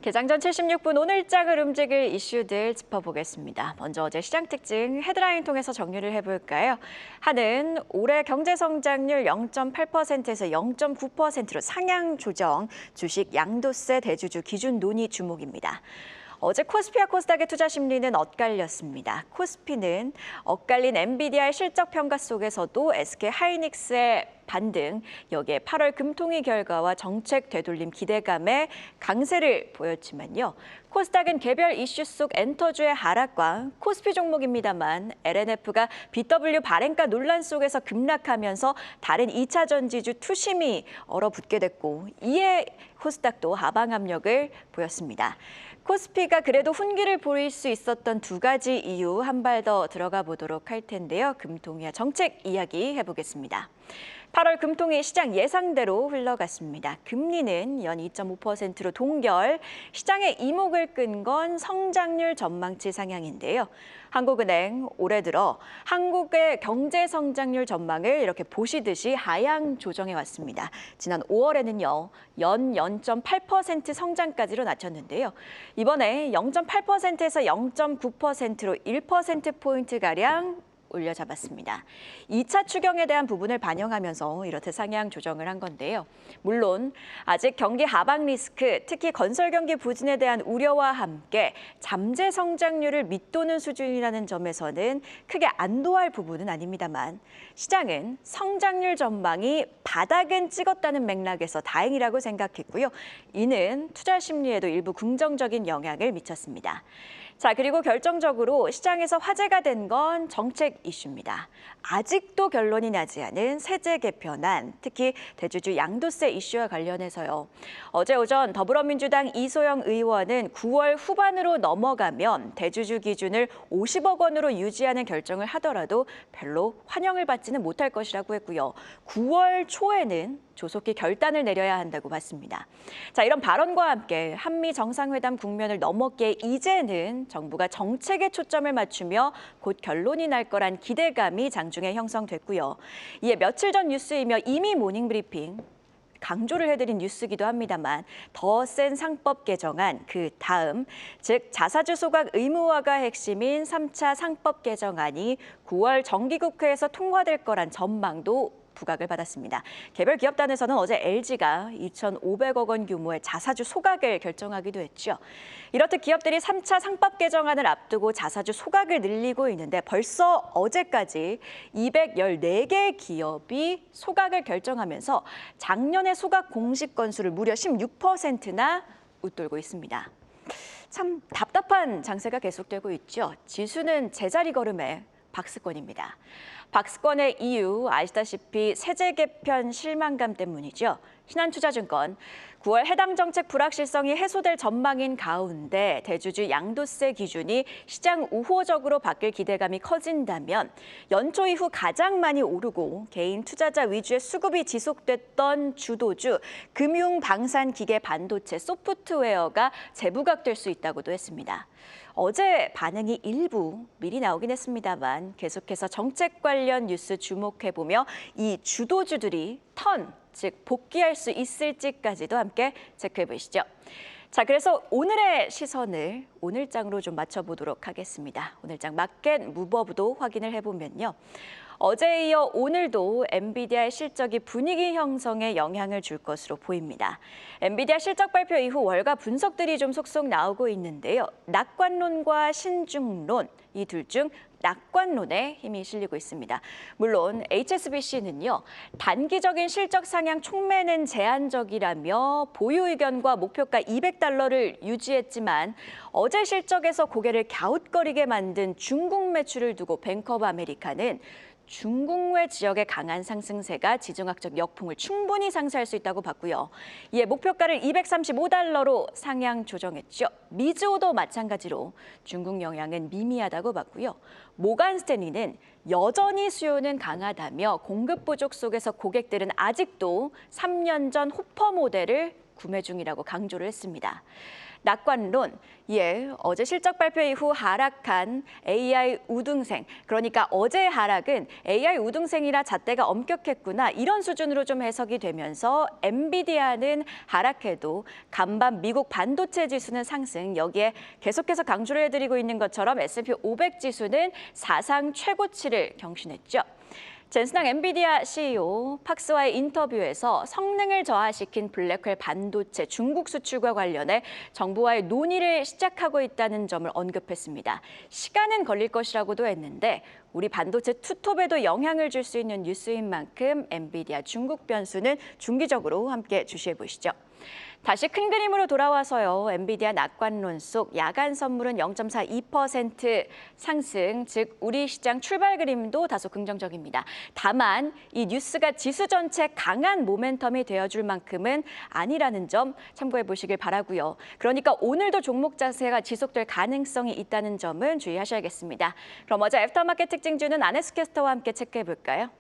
개장 전 76분 오늘장을 움직일 이슈들 짚어보겠습니다. 먼저 어제 시장 특징 헤드라인 통해서 정리를 해볼까요? 한은 올해 경제성장률 0.8%에서 0.9%로 상향 조정, 주식 양도세 대주주 기준 논의 주목입니다. 어제 코스피와 코스닥의 투자 심리는 엇갈렸습니다. 코스피는 엇갈린 엔비디아의 실적 평가 속에서도 SK 하이닉스의 반등, 여기에 8월 금통위 결과와 정책 되돌림 기대감에 강세를 보였지만요. 코스닥은 개별 이슈 속 엔터주의 하락과 코스피 종목입니다만 LNF가 BW 발행가 논란 속에서 급락하면서 다른 2차 전지주 투심이 얼어붙게 됐고 이에 코스닥도 하방 압력을 보였습니다. 코스피가 그래도 훈기를 보일 수 있었던 두 가지 이유 한 발 더 들어가 보도록 할 텐데요. 금통위와 정책 이야기 해보겠습니다. 8월 금통위 시장 예상대로 흘러갔습니다. 금리는 연 2.5%로 동결, 시장의 이목을 끈 건 성장률 전망치 상향인데요. 한국은행 올해 들어 한국의 경제 성장률 전망을 이렇게 보시듯이 하향 조정해 왔습니다. 지난 5월에는요, 연 0.8% 성장까지로 낮췄는데요. 이번에 0.8%에서 0.9%로 1%포인트가량 올려잡았습니다. 2차 추경에 대한 부분을 반영하면서 이렇게 상향 조정을 한 건데요. 물론 아직 경기 하방 리스크, 특히 건설 경기 부진에 대한 우려와 함께 잠재 성장률을 밑도는 수준이라는 점에서는 크게 안도할 부분은 아닙니다만 시장은 성장률 전망이 바닥은 찍었다는 맥락에서 다행이라고 생각했고요. 이는 투자 심리에도 일부 긍정적인 영향을 미쳤습니다. 자, 그리고 결정적으로 시장에서 화제가 된 건 정책 이슈입니다. 아직도 결론이 나지 않은 세제 개편안, 특히 대주주 양도세 이슈와 관련해서요. 어제 오전 더불어민주당 이소영 의원은 9월 후반으로 넘어가면 대주주 기준을 50억 원으로 유지하는 결정을 하더라도 별로 환영을 받지는 못할 것이라고 했고요. 9월 초에는 조속히 결단을 내려야 한다고 봤습니다. 자, 이런 발언과 함께 한미 정상회담 국면을 넘었기에 이제는 정부가 정책에 초점을 맞추며 곧 결론이 날 거란 기대감이 장중에 형성됐고요. 이에 며칠 전 뉴스이며 이미 모닝브리핑 강조를 해드린 뉴스기도 합니다만 더 센 상법 개정안 그 다음, 즉 자사주 소각 의무화가 핵심인 3차 상법 개정안이 9월 정기국회에서 통과될 거란 전망도 부각을 받았습니다. 개별 기업단에서는 어제 LG가 2,500억 원 규모의 자사주 소각을 결정하기도 했죠. 이렇듯 기업들이 3차 상법 개정안을 앞두고 자사주 소각을 늘리고 있는데 벌써 어제까지 214개 기업이 소각을 결정하면서 작년의 소각 공식 건수를 무려 16%나 웃돌고 있습니다. 참 답답한 장세가 계속되고 있죠. 지수는 제자리 걸음에 박스권입니다. 박스권의 이유 아시다시피 세제 개편 실망감 때문이죠. 신한투자증권 9월 해당 정책 불확실성이 해소될 전망인 가운데 대주주 양도세 기준이 시장 우호적으로 바뀔 기대감이 커진다면 연초 이후 가장 많이 오르고 개인 투자자 위주의 수급이 지속됐던 주도주 금융, 방산, 기계, 반도체, 소프트웨어가 재부각될 수 있다고도 했습니다. 어제 반응이 일부 미리 나오긴 했습니다만 계속해서 정책 관련 뉴스 주목해보며 이 주도주들이 즉 복귀할 수 있을지까지도 함께 체크해보시죠. 자, 그래서 오늘의 시선을 오늘장으로 좀 맞춰보도록 하겠습니다. 오늘장 마켓 무버브도 확인을 해보면요. 어제에 이어 오늘도 엔비디아의 실적이 분위기 형성에 영향을 줄 것으로 보입니다. 엔비디아 실적 발표 이후 월가 분석들이 좀 속속 나오고 있는데요. 낙관론과 신중론, 이 둘 중 낙관론에 힘이 실리고 있습니다. 물론 HSBC는요. 단기적인 실적 상향 촉매는 제한적이라며 보유 의견과 목표가 $200를 유지했지만 어제 실적에서 고개를 갸웃거리게 만든 중국 매출을 두고 뱅크 오브 아메리카는 중국 외 지역의 강한 상승세가 지정학적 역풍을 충분히 상쇄할 수 있다고 봤고요. 이에 목표가를 $235로 상향 조정했죠. 미즈호도 마찬가지로 중국 영향은 미미하다고 봤고요. 모간 스탠리는 여전히 수요는 강하다며 공급 부족 속에서 고객들은 아직도 3년 전 호퍼 모델을 구매 중이라고 강조를 했습니다. 낙관론, 어제 실적 발표 이후 하락한 AI 우등생, 그러니까 어제의 하락은 AI 우등생이라 잣대가 엄격했구나 이런 수준으로 좀 해석이 되면서 엔비디아는 하락해도 간밤 미국 반도체 지수는 상승, 여기에 계속해서 강조를 해드리고 있는 것처럼 S&P 500 지수는 사상 최고치를 경신했죠. 젠슨항 엔비디아 CEO 팍스와의 인터뷰에서 성능을 저하시킨 블랙홀 반도체 중국 수출과 관련해 정부와의 논의를 시작하고 있다는 점을 언급했습니다. 시간은 걸릴 것이라고도 했는데 우리 반도체 투톱에도 영향을 줄 수 있는 뉴스인 만큼 엔비디아 중국 변수는 중기적으로 함께 주시해 보시죠. 다시 큰 그림으로 돌아와서요. 엔비디아 낙관론 속 야간 선물은 0.42% 상승, 즉 우리 시장 출발 그림도 다소 긍정적입니다. 다만 이 뉴스가 지수 전체 강한 모멘텀이 되어줄 만큼은 아니라는 점 참고해 보시길 바라고요. 그러니까 오늘도 종목 자세가 지속될 가능성이 있다는 점은 주의하셔야겠습니다. 그럼 어제 애프터마켓 특징주는 안혜수 캐스터와 함께 체크해 볼까요?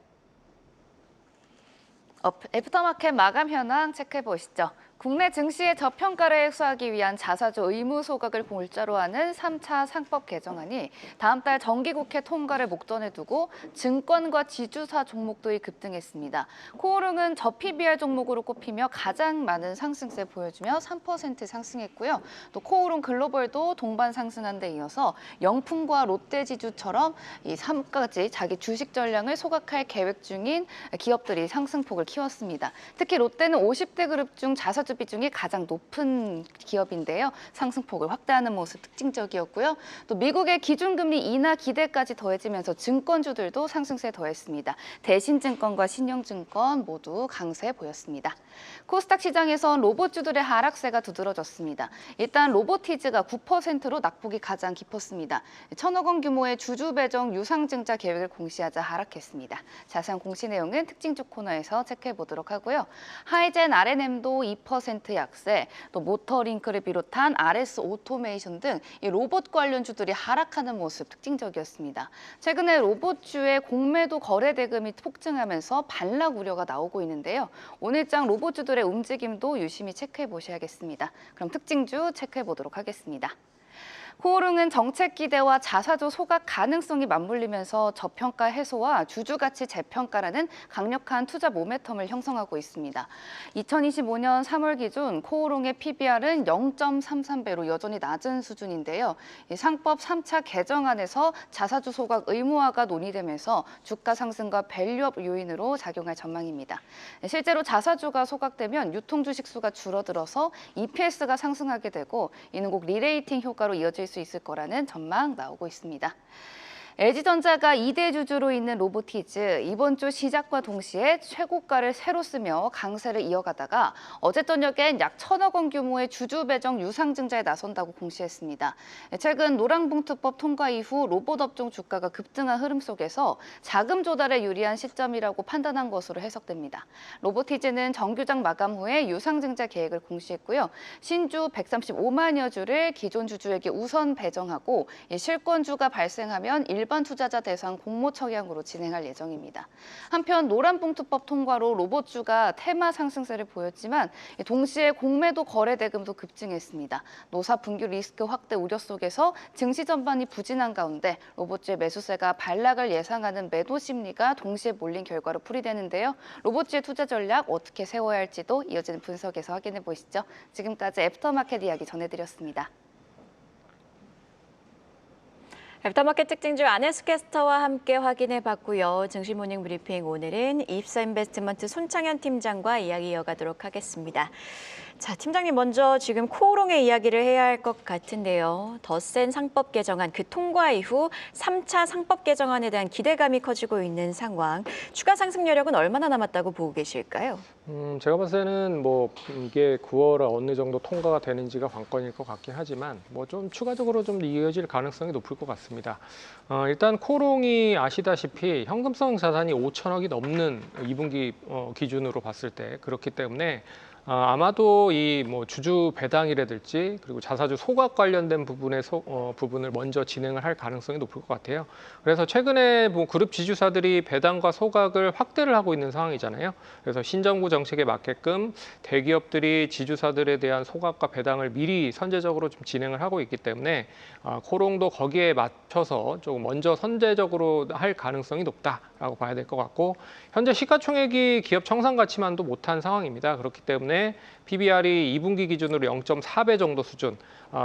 애프터마켓 마감 현황 체크해 보시죠. 국내 증시의 저평가를 해소하기 위한 자사주 의무 소각을 골자로 하는 3차 상법 개정안이 다음 달 정기국회 통과를 목전에 두고 증권과 지주사 종목들이 급등했습니다. 코오롱은 저PBR 종목으로 꼽히며 가장 많은 상승세 보여주며 3% 상승했고요. 또 코오롱 글로벌도 동반 상승한 데 이어서 영풍과 롯데지주처럼 이 3가지 자기 주식 전량을 소각할 계획 중인 기업들이 상승폭을 키웠습니다. 특히 롯데는 50대 그룹 중 자사주 비중이 가장 높은 기업인데요. 상승폭을 확대하는 모습 특징적이었고요. 또 미국의 기준금리 인하 기대까지 더해지면서 증권주들도 상승세 더했습니다. 대신증권과 신영증권 모두 강세 보였습니다. 코스닥 시장에선 로봇주들의 하락세가 두드러졌습니다. 일단 로보티즈가 9%로 낙폭이 가장 깊었습니다. 1,000억 원 규모의 주주 배정 유상증자 계획을 공시하자 하락했습니다. 자세한 공시 내용은 특징주 코너에서 체크해 보도록 하고요. 하이젠 R&M도 2% 약세, 또 모터링크를 비롯한 RS 오토메이션 등 이 로봇 관련주들이 하락하는 모습 특징적이었습니다. 최근에 로봇주의 공매도 거래 대금이 폭증하면서 반락 우려가 나오고 있는데요. 오늘장 로봇주들의 움직임도 유심히 체크해 보셔야겠습니다. 그럼 특징주 체크해 보도록 하겠습니다. 코오롱은 정책 기대와 자사주 소각 가능성이 맞물리면서 저평가 해소와 주주 가치 재평가라는 강력한 투자 모멘텀을 형성하고 있습니다. 2025년 3월 기준 코오롱의 PBR은 0.33배로 여전히 낮은 수준인데요. 이 상법 3차 개정안에서 자사주 소각 의무화가 논의되면서 주가 상승과 밸류업 요인으로 작용할 전망입니다. 실제로 자사주가 소각되면 유통 주식 수가 줄어들어서 EPS가 상승하게 되고 이는 곧 리레이팅 효과로 이어질 수 있을 거라는 전망 나오고 있습니다. LG전자가 2대 주주로 있는 로보티즈, 이번 주 시작과 동시에 최고가를 새로 쓰며 강세를 이어가다가 어제 저녁엔 약 1,000억 원 규모의 주주 배정 유상증자에 나선다고 공시했습니다. 최근 노랑봉투법 통과 이후 로봇 업종 주가가 급등한 흐름 속에서 자금 조달에 유리한 시점이라고 판단한 것으로 해석됩니다. 로보티즈는 정규장 마감 후에 유상증자 계획을 공시했고요. 신주 135만여 주를 기존 주주에게 우선 배정하고 실권주가 발생하면 일반 투자자 대상 공모 청약으로 진행할 예정입니다. 한편 노란봉투법 통과로 로봇주가 테마 상승세를 보였지만 동시에 공매도 거래 대금도 급증했습니다. 노사 분규 리스크 확대 우려 속에서 증시 전반이 부진한 가운데 로봇주의 매수세가 반락을 예상하는 매도 심리가 동시에 몰린 결과로 풀이되는데요. 로봇주의 투자 전략 어떻게 세워야 할지도 이어지는 분석에서 확인해 보시죠. 지금까지 애프터마켓 이야기 전해드렸습니다. 애프터마켓 특징주 안혜수 캐스터와 함께 확인해봤고요. 증시 모닝 브리핑 오늘은 입사인베스트먼트 손창현 팀장과 이야기 이어가도록 하겠습니다. 자, 팀장님 먼저 지금 코오롱의 이야기를 해야 할 것 같은데요. 더 센 상법 개정안 그 통과 이후 3차 상법 개정안에 대한 기대감이 커지고 있는 상황. 추가 상승 여력은 얼마나 남았다고 보고 계실까요? 제가 봤을 때는 이게 9월에 어느 정도 통과가 되는지가 관건일 것 같긴 하지만 좀 추가적으로 좀 이어질 가능성이 높을 것 같습니다. 일단 코오롱이 아시다시피 현금성 자산이 5천억이 넘는 2분기 기준으로 봤을 때 그렇기 때문에 아마도 이 뭐 주주 배당이라든지 그리고 자사주 소각 관련된 부분을 먼저 진행을 할 가능성이 높을 것 같아요. 그래서 최근에 뭐 그룹 지주사들이 배당과 소각을 확대를 하고 있는 상황이잖아요. 그래서 신정부 정책에 맞게끔 대기업들이 지주사들에 대한 소각과 배당을 미리 선제적으로 좀 진행을 하고 있기 때문에 코롱도 거기에 맞춰서 조금 먼저 선제적으로 할 가능성이 높다라고 봐야 될 것 같고, 현재 시가총액이 기업 청산 가치만도 못한 상황입니다. 그렇기 때문에 PBR이 2분기 기준으로 0.4배 정도 수준,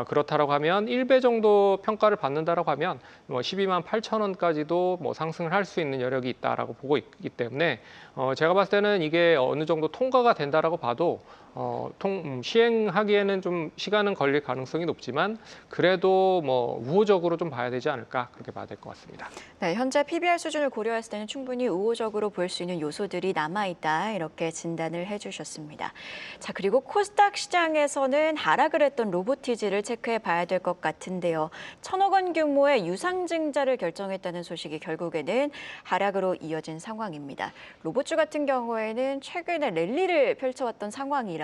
그렇다라고 하면 1배 정도 평가를 받는다라고 하면 뭐 12만 8천 원까지도 뭐 상승을 할 수 있는 여력이 있다라고 보고 있기 때문에 제가 봤을 때는 이게 어느 정도 통과가 된다라고 봐도 시행하기에는 좀 시간은 걸릴 가능성이 높지만 그래도 뭐 우호적으로 좀 봐야 되지 않을까, 그렇게 봐야 될 것 같습니다. 네, 현재 PBR 수준을 고려했을 때는 충분히 우호적으로 볼 수 있는 요소들이 남아있다, 이렇게 진단을 해주셨습니다. 자, 그리고 코스닥 시장에서는 하락을 했던 로보티즈를 체크해 봐야 될 것 같은데요. 1,000억 원 규모의 유상증자를 결정했다는 소식이 결국에는 하락으로 이어진 상황입니다. 로봇주 같은 경우에는 최근에 랠리를 펼쳐왔던 상황이라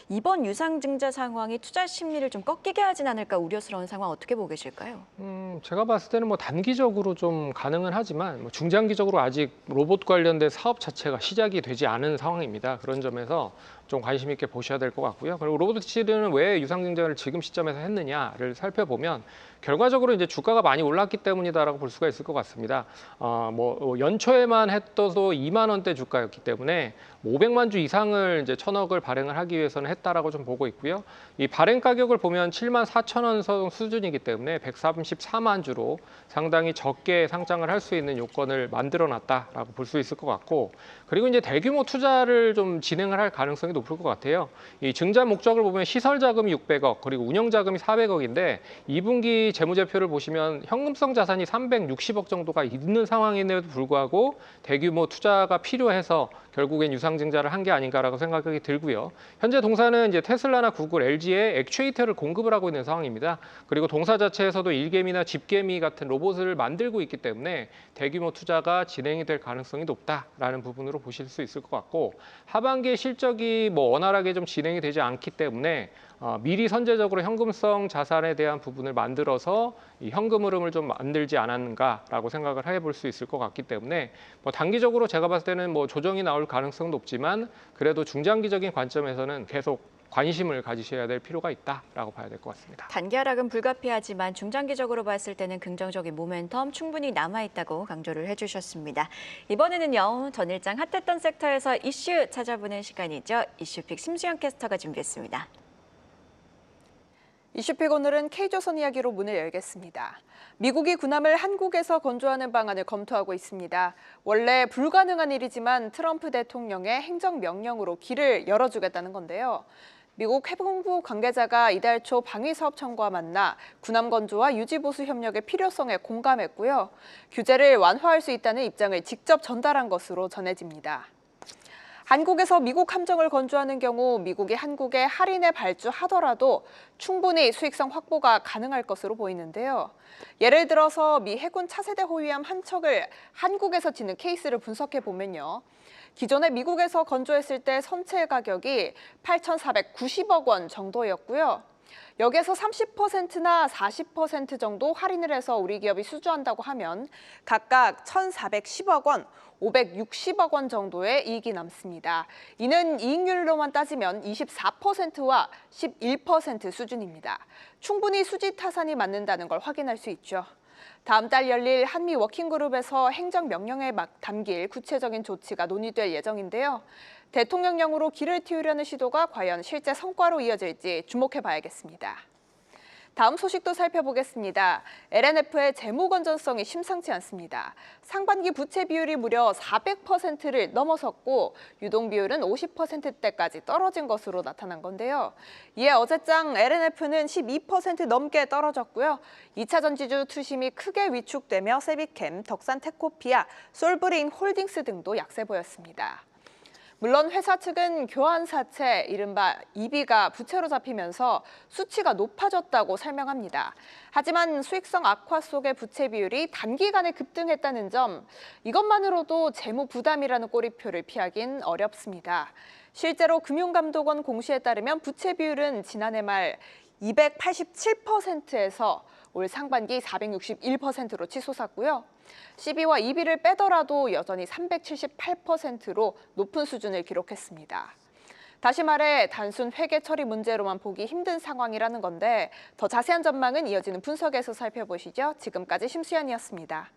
이번 유상증자 상황이 투자 심리를 좀 꺾이게 하진 않을까 우려스러운 상황, 어떻게 보고 계실까요? 제가 봤을 때는 뭐 단기적으로 좀 가능은 하지만 뭐 중장기적으로 아직 로봇 관련된 사업 자체가 시작이 되지 않은 상황입니다. 그런 점에서 좀 관심 있게 보셔야 될 것 같고요. 그리고 로보티즈는 왜 유상증자를 지금 시점에서 했느냐를 살펴보면 결과적으로 이제 주가가 많이 올랐기 때문이다라고 볼 수가 있을 것 같습니다. 뭐 연초에만 했어도 2만 원대 주가였기 때문에 500만 주 이상을 이제 1,000억을 발행을 하기 위해서는 했다라고 좀 보고 있고요. 이 발행 가격을 보면 7만 4천 원 수준이기 때문에 134만 주로 상당히 적게 상장을 할 수 있는 요건을 만들어놨다라고 볼 수 있을 것 같고, 그리고 이제 대규모 투자를 좀 진행을 할 가능성이 높을 것 같아요. 이 증자 목적을 보면 시설 자금이 600억, 그리고 운영 자금이 400억인데 2분기 재무제표를 보시면 현금성 자산이 360억 정도가 있는 상황임에도 불구하고 대규모 투자가 필요해서 결국엔 유상증자를 한 게 아닌가라고 생각이 들고요. 현재 동사는 이제 테슬라나 구글, LG에 액추에이터를 공급을 하고 있는 상황입니다. 그리고 동사 자체에서도 일개미나 집개미 같은 로봇을 만들고 있기 때문에 대규모 투자가 진행이 될 가능성이 높다라는 부분으로 보실 수 있을 것 같고, 하반기에 실적이 뭐 원활하게 좀 진행이 되지 않기 때문에 미리 선제적으로 현금성 자산에 대한 부분을 만들어서 이 현금 흐름을 좀 만들지 않았는가라고 생각을 해볼 수 있을 것 같기 때문에 뭐 단기적으로 제가 봤을 때는 뭐 조정이 나올 가능성은 높지만 그래도 중장기적인 관점에서는 계속 관심을 가지셔야 될 필요가 있다라고 봐야 될 것 같습니다. 단기 하락은 불가피하지만 중장기적으로 봤을 때는 긍정적인 모멘텀 충분히 남아있다고 강조를 해주셨습니다. 이번에는요, 전일장 핫했던 섹터에서 이슈 찾아보는 시간이죠. 이슈픽 심수영 캐스터가 준비했습니다. 이슈픽 오늘은 K조선 이야기로 문을 열겠습니다. 미국이 군함을 한국에서 건조하는 방안을 검토하고 있습니다. 원래 불가능한 일이지만 트럼프 대통령의 행정명령으로 길을 열어주겠다는 건데요. 미국 해군부 관계자가 이달 초 방위사업청과 만나 군함 건조와 유지보수 협력의 필요성에 공감했고요. 규제를 완화할 수 있다는 입장을 직접 전달한 것으로 전해집니다. 한국에서 미국 함정을 건조하는 경우 미국이 한국에 할인에 발주하더라도 충분히 수익성 확보가 가능할 것으로 보이는데요. 예를 들어서 미 해군 차세대 호위함 한 척을 한국에서 짓는 케이스를 분석해 보면요. 기존에 미국에서 건조했을 때 선체 가격이 8,490억 원 정도였고요. 여기에서 30%나 40% 정도 할인을 해서 우리 기업이 수주한다고 하면 각각 1,410억 원, 560억 원 정도의 이익이 남습니다. 이는 이익률로만 따지면 24%와 11% 수준입니다. 충분히 수지 타산이 맞는다는 걸 확인할 수 있죠. 다음 달 열릴 한미 워킹그룹에서 행정명령에 담길 구체적인 조치가 논의될 예정인데요. 대통령령으로 길을 틔우려는 시도가 과연 실제 성과로 이어질지 주목해 봐야겠습니다. 다음 소식도 살펴보겠습니다. LNF의 재무 건전성이 심상치 않습니다. 상반기 부채 비율이 무려 400%를 넘어섰고 유동 비율은 50%대까지 떨어진 것으로 나타난 건데요. 이에 어제장 LNF는 12% 넘게 떨어졌고요. 2차 전지주 투심이 크게 위축되며 세비캠, 덕산테코피아, 솔브레인 홀딩스 등도 약세 보였습니다. 물론 회사 측은 교환사채, 이른바 EB가 부채로 잡히면서 수치가 높아졌다고 설명합니다. 하지만 수익성 악화 속의 부채 비율이 단기간에 급등했다는 점, 이것만으로도 재무 부담이라는 꼬리표를 피하긴 어렵습니다. 실제로 금융감독원 공시에 따르면 부채 비율은 지난해 말 287%에서 올 상반기 461%로 치솟았고요. CB와 EB를 빼더라도 여전히 378%로 높은 수준을 기록했습니다. 다시 말해 단순 회계 처리 문제로만 보기 힘든 상황이라는 건데 더 자세한 전망은 이어지는 분석에서 살펴보시죠. 지금까지 심수연이었습니다.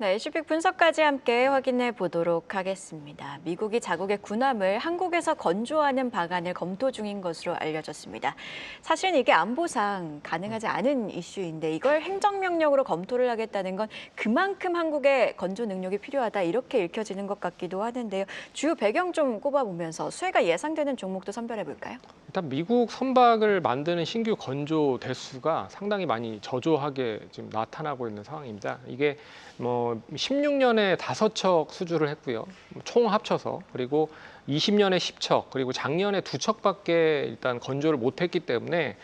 네, 이슈픽 분석까지 함께 확인해 보도록 하겠습니다. 미국이 자국의 군함을 한국에서 건조하는 방안을 검토 중인 것으로 알려졌습니다. 사실은 이게 안보상 가능하지 않은 이슈인데 이걸 행정명령으로 검토를 하겠다는 건 그만큼 한국의 건조 능력이 필요하다 이렇게 읽혀지는 것 같기도 하는데요. 주요 배경 좀 꼽아보면서 수혜가 예상되는 종목도 선별해 볼까요? 일단 미국 선박을 만드는 신규 건조 대수가 상당히 많이 저조하게 지금 나타나고 있는 상황입니다. 이게 뭐 16년에 5척 수주를 했고요. 총 합쳐서 그리고 20년에 10척 그리고 작년에 2척밖에 일단 건조를 못했기 때문에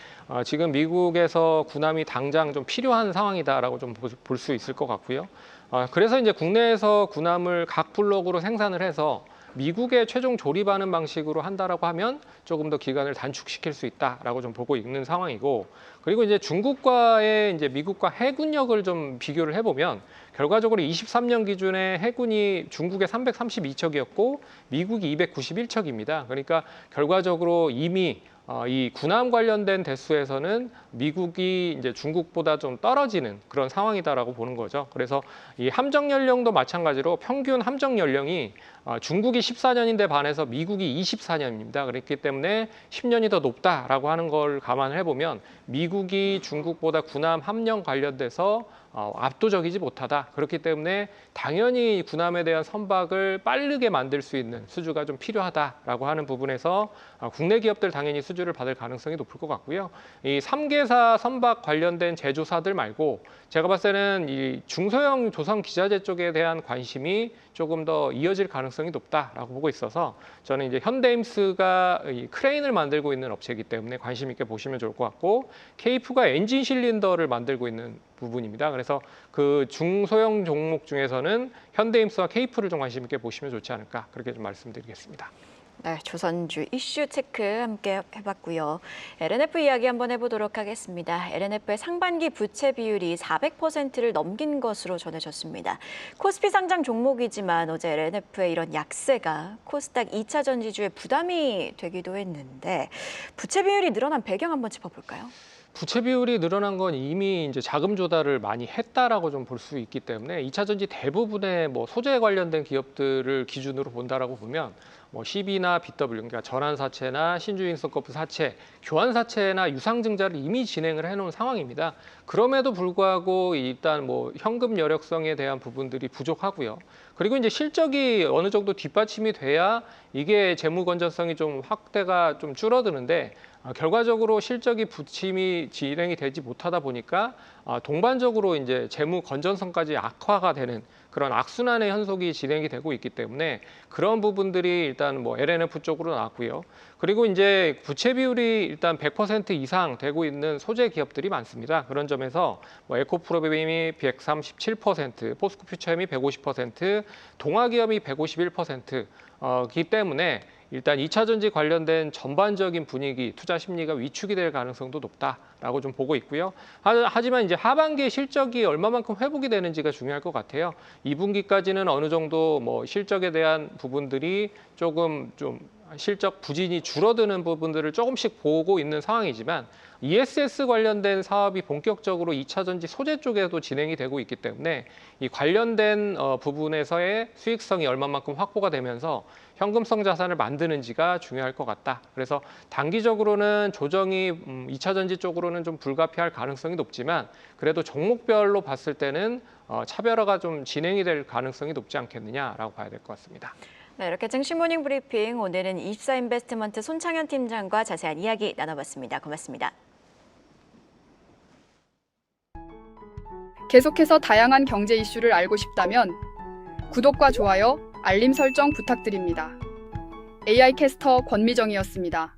지금 미국에서 군함이 당장 좀 필요한 상황이다라고 좀 볼 수 있을 것 같고요. 그래서 이제 국내에서 군함을 각 블록으로 생산을 해서 미국에 최종 조립하는 방식으로 한다라고 하면 조금 더 기간을 단축시킬 수 있다라고 좀 보고 있는 상황이고, 그리고 이제 중국과의 이제 미국과 해군력을 좀 비교를 해보면 결과적으로 23년 기준에 해군이 중국에 332척이었고 미국이 291척입니다. 그러니까 결과적으로 이미 이 군함 관련된 대수에서는 미국이 이제 중국보다 좀 떨어지는 그런 상황이다라고 보는 거죠. 그래서 이 함정 연령도 마찬가지로 평균 함정 연령이 중국이 14년인데 반해서 미국이 24년입니다. 그렇기 때문에 10년이 더 높다라고 하는 걸 감안을 해보면 미국이 중국보다 군함 함령 관련돼서 압도적이지 못하다. 그렇기 때문에 당연히 군함에 대한 선박을 빠르게 만들 수 있는 수주가 좀 필요하다라고 하는 부분에서 국내 기업들 당연히 수주를 받을 가능성이 높을 것 같고요. 이 3개사 선박 관련된 제조사들 말고 제가 봤을 때는 이 중소형 조선 기자재 쪽에 대한 관심이 조금 더 이어질 가능성이 높다라고 보고 있어서 저는 이제 현대임스가 이 크레인을 만들고 있는 업체이기 때문에 관심 있게 보시면 좋을 것 같고, 케이프가 엔진 실린더를 만들고 있는 부분입니다. 그래서 그 중소형 종목 중에서는 현대임스와 케이프를 좀 관심 있게 보시면 좋지 않을까, 그렇게 좀 말씀드리겠습니다. 네, 조선주 이슈 체크 함께 해봤고요. LNF 이야기 한번 해보도록 하겠습니다. LNF의 상반기 부채 비율이 400%를 넘긴 것으로 전해졌습니다. 코스피 상장 종목이지만 어제 LNF의 이런 약세가 코스닥 2차 전지주에 부담이 되기도 했는데 부채 비율이 늘어난 배경 한번 짚어볼까요? 부채 비율이 늘어난 건 이미 이제 자금 조달을 많이 했다라고 좀 볼 수 있기 때문에 2차 전지 대부분의 뭐 소재 관련된 기업들을 기준으로 본다라고 보면 뭐 CB나 BW, 그러니까 전환사채나 신주인수급부 사채, 교환사채나 유상증자를 이미 진행을 해놓은 상황입니다. 그럼에도 불구하고 일단 뭐 현금 여력성에 대한 부분들이 부족하고요. 그리고 이제 실적이 어느 정도 뒷받침이 돼야 이게 재무 건전성이 좀 확대가 좀 줄어드는데 결과적으로 실적이 부침이 진행이 되지 못하다 보니까 동반적으로 이제 재무 건전성까지 악화가 되는 그런 악순환의 현속이 진행이 되고 있기 때문에 그런 부분들이 일단 뭐 LNF 쪽으로 나왔고요. 그리고 이제 부채 비율이 일단 100% 이상 되고 있는 소재 기업들이 많습니다. 그런 점에서 뭐 에코프로비움이 137%, 포스코퓨처엠이 150%, 동아기업이 151%기 때문에 일단 2차 전지 관련된 전반적인 분위기, 투자 심리가 위축이 될 가능성도 높다라고 좀 보고 있고요. 하지만 이제 하반기 실적이 얼마만큼 회복이 되는지가 중요할 것 같아요. 2분기까지는 어느 정도 뭐 실적에 대한 부분들이 조금 좀 실적 부진이 줄어드는 부분들을 조금씩 보고 있는 상황이지만 ESS 관련된 사업이 본격적으로 2차 전지 소재 쪽에도 진행이 되고 있기 때문에 이 관련된 부분에서의 수익성이 얼마만큼 확보가 되면서 현금성 자산을 만드는지가 중요할 것 같다. 그래서 단기적으로는 조정이 2차 전지 쪽으로는 좀 불가피할 가능성이 높지만 그래도 종목별로 봤을 때는 차별화가 좀 진행이 될 가능성이 높지 않겠느냐라고 봐야 될 것 같습니다. 네, 이렇게 증시 모닝 브리핑 오늘은 24인베스트먼트 손창현 팀장과 자세한 이야기 나눠봤습니다. 고맙습니다. 계속해서 다양한 경제 이슈를 알고 싶다면 구독과 좋아요, 알림 설정 부탁드립니다. AI 캐스터 권미정이었습니다.